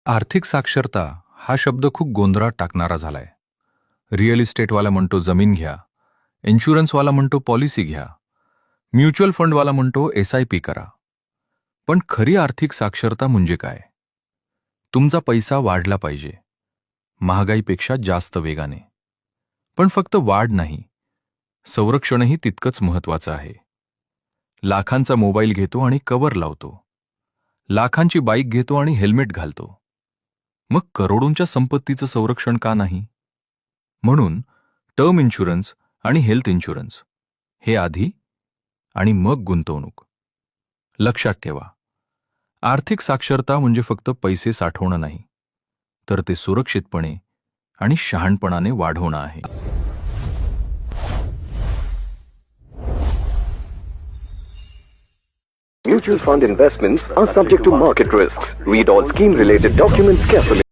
आर्थिक साक्षरता हा शब्द खूप गोंधळात टाकणारा झालाय. रिअल इस्टेटवाला म्हणतो जमीन घ्या, इन्शुरन्सवाला म्हणतो पॉलिसी घ्या, म्युच्युअल फंडवाला म्हणतो SIP करा. पण खरी आर्थिक साक्षरता म्हणजे काय? तुमचा पैसा वाढला पाहिजे, महागाईपेक्षा जास्त वेगाने. पण फक्त वाढ नाही, संरक्षणही तितकंच महत्वाचं आहे. लाखांचा मोबाईल घेतो आणि कव्हर लावतो, लाखांची बाईक घेतो आणि हेल्मेट घालतो. मग करोडोंच्या संपत्तीचं संरक्षण का नाही? म्हणून टर्म इन्शुरन्स आणि हेल्थ इन्शुरन्स हे आधी आणि मग गुंतवणूक. लक्षात ठेवा, आर्थिक साक्षरता म्हणजे फक्त पैसे साठवणं नाही, तर ते सुरक्षितपणे आणि शहाणपणाने वाढवणं आहे. Mutual fund investments are subject to market risks. Read all scheme-related documents carefully.